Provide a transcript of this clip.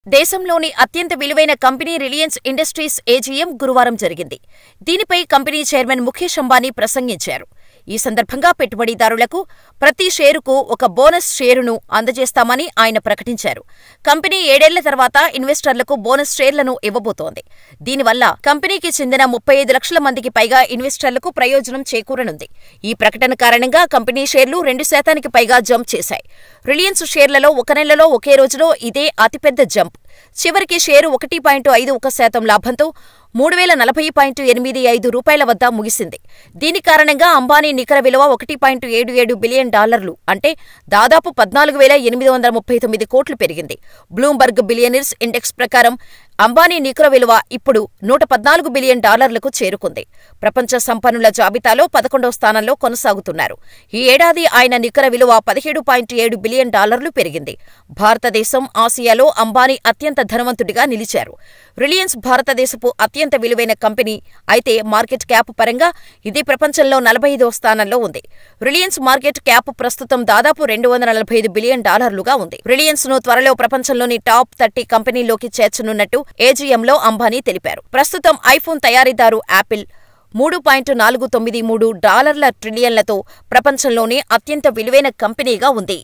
దేశంలోని అత్యంత విలువైన కంపెనీ రిలయన్స్ ఇండస్ట్రీస్ ఏజీఎం గురువారం జరిగింది. దీనిపై కంపెనీ చైర్మన్ ముఖేష్ అంబానీ ప్రసంగించారు. ఈ సందర్భంగా పెట్టుబడిదారులకు ప్రతి షేరుకు ఒక బోనస్ షేరును అందజేస్తామని ఆయన ప్రకటించారు. కంపెనీ 7 ఏళ్ల తర్వాత ఇన్వెస్టర్లకు బోనస్ షేర్లను ఇవ్వబోతోంది. దీనివల్ల కంపెనీకి చెందిన 35 లక్షల మందికి పైగా ఇన్వెస్టర్లకు ప్రయోజనం చేకూరనుంది. ఈ ప్రకటన కారణంగా కంపెనీ షేర్లు 2% పైగా జంప్ చేశాయి. రిలయన్స్ షేర్లలో ఒక నెలలో ఒకే రోజులో ఇదే అతిపెద్ద జంప్. చివరికి షేరు 1.51% లాభంతో $3040.85 వద్ద ముగిసింది. దీని కారణంగా అంబానీ నికర విలువ $1.77 బిలియన్ అంటే దాదాపు 14,839 కోట్లు పెరిగింది. బ్లూంబర్గ్ బిలియనీర్స్ ఇండెక్స్ ప్రకారం అంబానీ నికర విలువ ఇప్పుడు $114 బిలియన్ చేరుకుంది. ప్రపంచ సంపన్నుల జాబితాలో 11వ స్థానంలో కొనసాగుతున్నారు. ఈ ఏడాది ఆయన నికర విలువ $17.7 బిలియన్ పెరిగింది. భారతదేశం, ఆసియాలో అంబానీ అత్యంత ధనవంతుడిగా నిలిచారు. రిలయన్స్ భారతదేశపు అత్యంత విలువైన కంపెనీ అయితే మార్కెట్ క్యాప్ పరంగా ఇది ప్రపంచంలో 45వ స్థానంలో ఉంది. రిలయన్స్ మార్కెట్ క్యాప్ ప్రస్తుతం దాదాపు $245 బిలియన్ ఉంది. రిలయన్స్ ను త్వరలో ప్రపంచంలోని టాప్ 30 కంపెనీల్లోకి చేర్చనున్నట్టు ఏజీఎంలో అంబానీ తెలిపారు. ప్రస్తుతం ఐఫోన్ తయారీదారు యాపిల్ $3.493 ట్రిలియన్లతో ప్రపంచంలోనే అత్యంత విలువైన కంపెనీగా ఉంది.